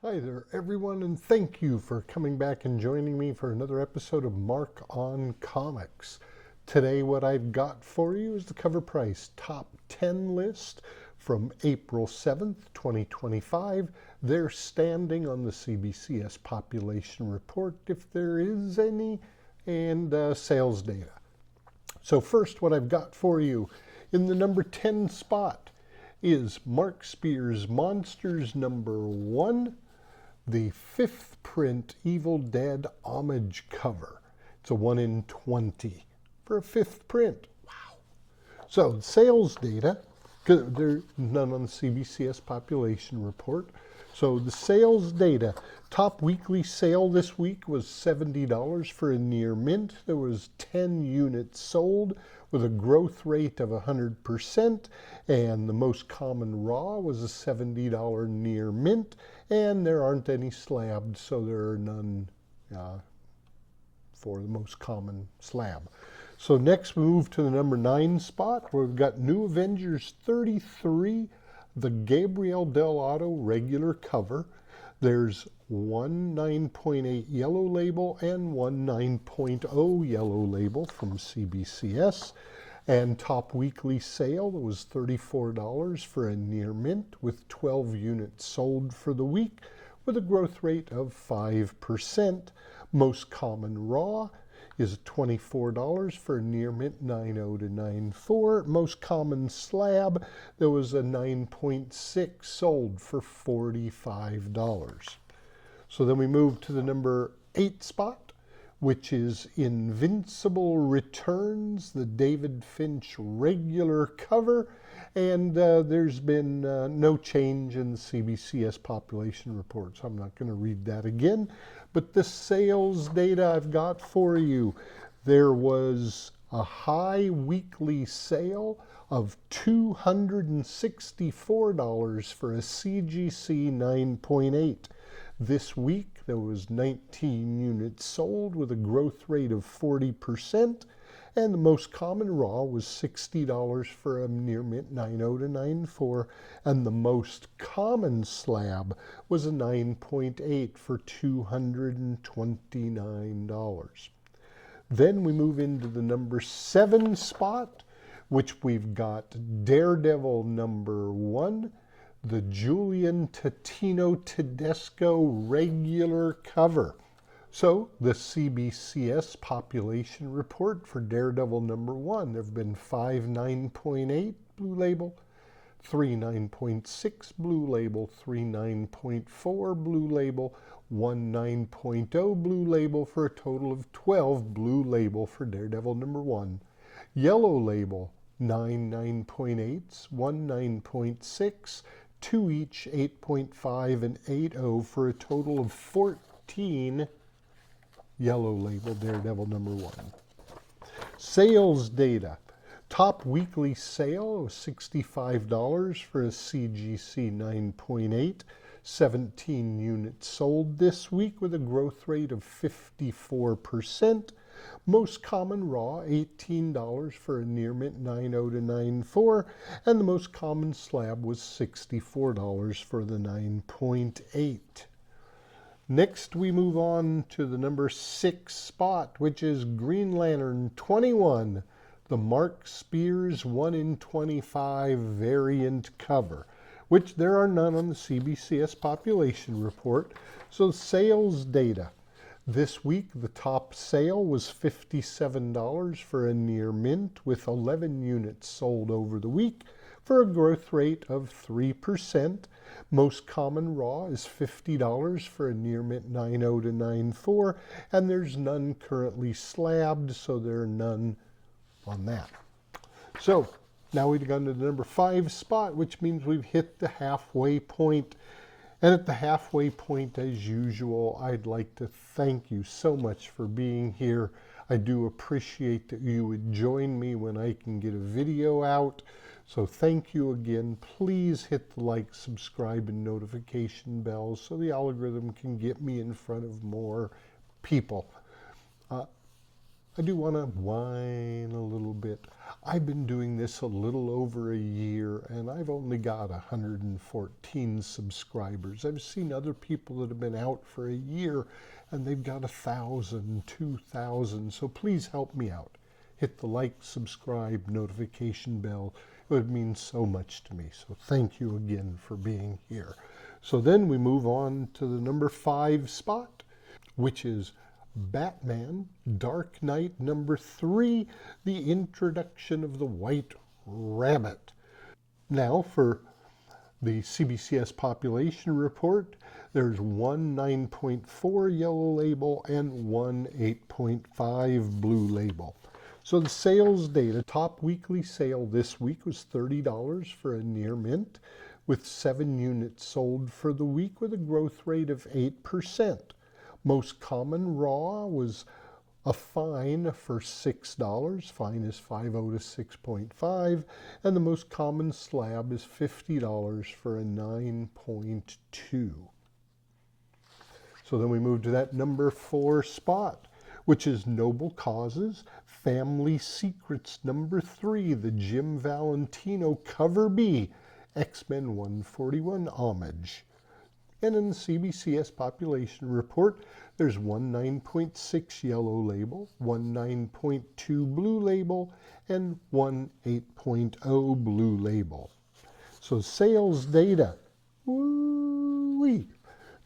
Hi there, everyone, and thank you for coming back and joining me for another episode of Mark on Comics. Today, what I've got for you is the CovrPrice Top 10 list from April 7th, 2025. They're standing on the CBCS population report, if there is any, and sales data. So first, what I've got for you in the number 10 spot is Mark Spear's Monsters #1. The 5th print Evil Dead Homage cover. It's a 1 in 20 for a 5th print. Wow. So sales data, there's none on the CBCS population report. So the sales data, top weekly sale this week was $70 for a near mint. There was 10 units sold with a growth rate of 100%, and the most common raw was a $70 near mint, and there aren't any slabs, so there are none for the most common slab. So next we move to the number 9 spot, where we've got New Avengers 33, the Gabriel Del Otto regular cover. There's one 9.8 yellow label and one 9.0 yellow label from CBCS. And top weekly sale was $34 for a near mint with 12 units sold for the week with a growth rate of 5%. Most common raw is $24 for a near mint 9.0 to 9.4. Most common slab, there was a 9.6 sold for $45. So then we move to the number 8 spot, which is Invincible Returns, the David Finch regular cover. And there's been no change in the CBCS population report, so I'm not going to read that again. But the sales data I've got for you, there was a high weekly sale of $264 for a CGC 9.8. This week, there was 19 units sold with a growth rate of 40%, and the most common raw was $60 for a near mint 9.0 to 9.4, and the most common slab was a 9.8 for $229. Then we move into the number 7 spot, which we've got Daredevil #1, the Julian Totino Tedesco regular cover. So the CBCS population report for Daredevil #1, there have been 5 9.8 blue label, 3 9.6 blue label, 3 9.4 blue label, 1 9.0 blue label, for a total of 12 blue label for Daredevil #1. Yellow label, 9 9.8s, 1 9.6, 2 each, 8.5 and 8.0, for a total of 14 yellow label Daredevil #1. Sales data. Top weekly sale was $65 for a CGC 9.8. 17 units sold this week with a growth rate of 54%. Most common raw, $18 for a near mint 9.0 to 9.4, and the most common slab was $64 for the 9.8. Next, we move on to the number 6 spot, which is Green Lantern 21, the Mark Spears 1 in 25 variant cover, which there are none on the CBCS population report. So sales data. This week, the top sale was $57 for a near mint with 11 units sold over the week for a growth rate of 3%. Most common raw is $50 for a near mint 9.0 to 9.4, and there's none currently slabbed, so there are none on that. So now we've gone to the number 5 spot, which means we've hit the halfway point. And at the halfway point, as usual, I'd like to thank you so much for being here. I do appreciate that you would join me when I can get a video out. So thank you again. Please hit the like, subscribe, and notification bells so the algorithm can get me in front of more people. I do want to whine a little bit. I've been doing this a little over a year, and I've only got 114 subscribers. I've seen other people that have been out for a year, and they've got 1,000, 2,000. So please help me out. Hit the like, subscribe, notification bell. It would mean so much to me. So thank you again for being here. So then we move on to the number 5 spot, which is Batman Dark Knight number 3, the introduction of the White Rabbit. Now for the CBCS population report, there's one 9.4 yellow label and one 8.5 blue label. So the sales data, top weekly sale this week was $30 for a near mint, with 7 units sold for the week with a growth rate of 8%. Most common raw was a fine for $6. Fine is 5.0 to 6.5. And the most common slab is $50 for a 9.2. So then we move to that number 4 spot, which is Noble Causes Family Secrets number 3, the Jim Valentino Cover B, X-Men 141 Homage. And in the CBCS population report, there's one 9.6 yellow label, one 9.2 blue label, and one 8.0 blue label. So sales data, woo-wee.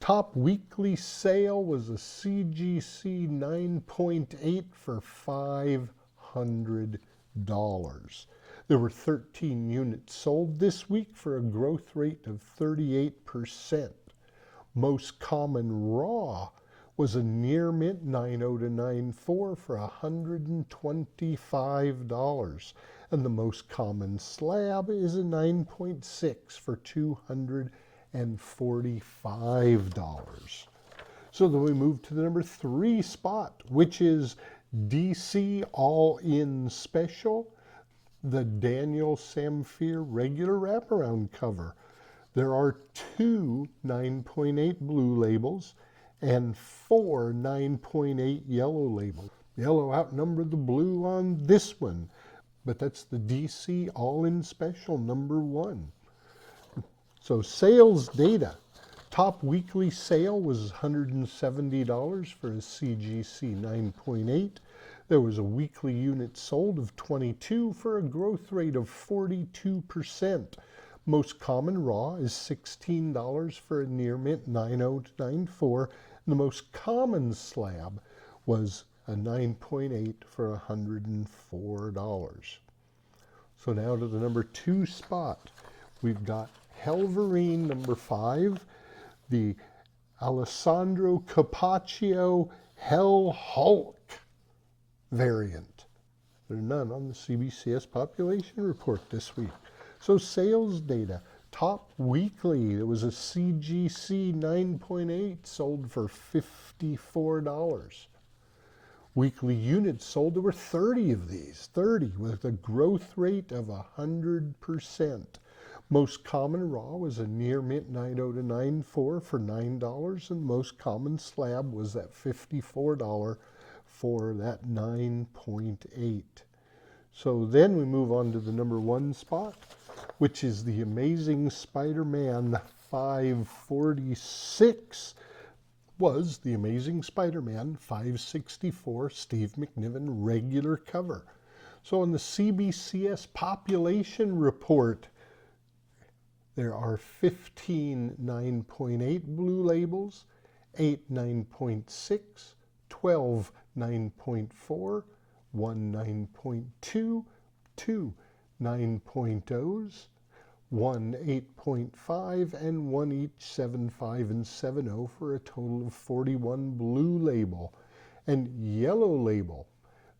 Top weekly sale was a CGC 9.8 for $500. There were 13 units sold this week for a growth rate of 38%. Most common raw was a near mint 9.0 to 9.4 for $125. And the most common slab is a 9.6 for $245. So then we move to the number 3 spot, which is DC All-In Special, the Daniel Samphire regular wraparound cover. There are 2 9.8 blue labels and 4 9.8 yellow labels. Yellow outnumbered the blue on this one, but that's the DC All-In Special number 1. So sales data. Top weekly sale was $170 for a CGC 9.8. There was a weekly unit sold of 22 for a growth rate of 42%. Most common raw is $16 for a near mint 9.0 to 9.4. The most common slab was a 9.8 for $104. So now to the number 2 spot. We've got Helverine number 5, the Alessandro Capaccio Hell Hulk variant. There are none on the CBCS population report this week. So sales data, top weekly, there was a CGC 9.8 sold for $54. Weekly units sold, there were 30 of these, 30 with a growth rate of 100%. Most common raw was a near mint 9.0 to 9.4 for $9, and most common slab was that $54 for that 9.8. So then we move on to the number 1 spot, which is the Amazing Spider-Man 546, was the Amazing Spider-Man 564 Steve McNiven regular cover. So in the CBCS population report, there are 15 9.8 blue labels, 8 9.6, 12 9.4, 1 9.2, 2 9.0s, 1 8.5, and 1 each 7.5 and 7.0 for a total of 41 blue label. And yellow label,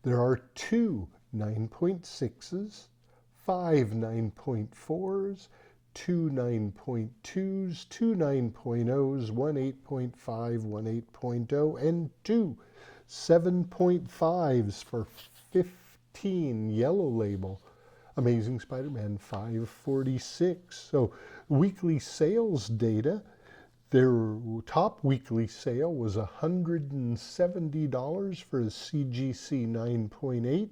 there are 2 9.6s, 5 9.4s, 2 9.2s, 2 9.0s, 1 8.5, 1 8.0, and 2 7.5s for 15 yellow label. Amazing Spider-Man 546. So weekly sales data, Their top weekly sale was $170 for a CGC 9.8.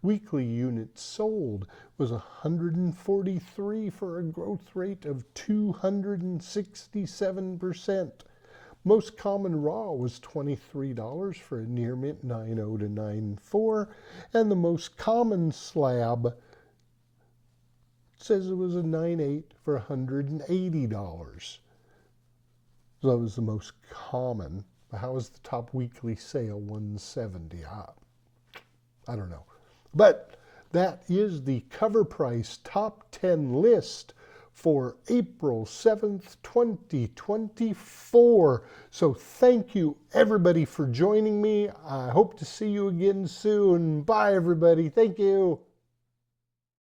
Weekly units sold was 143 for a growth rate of 267%. Most common raw was $23 for a near mint 9.0 to 9.4, and the most common slab says it was a 9.8 for $180. So that was the most common. How was the top weekly sale 170? I don't know. But that is the CovrPrice top 10 list for April 7th, 2024. So thank you everybody for joining me. I hope to see you again soon. Bye everybody. Thank you.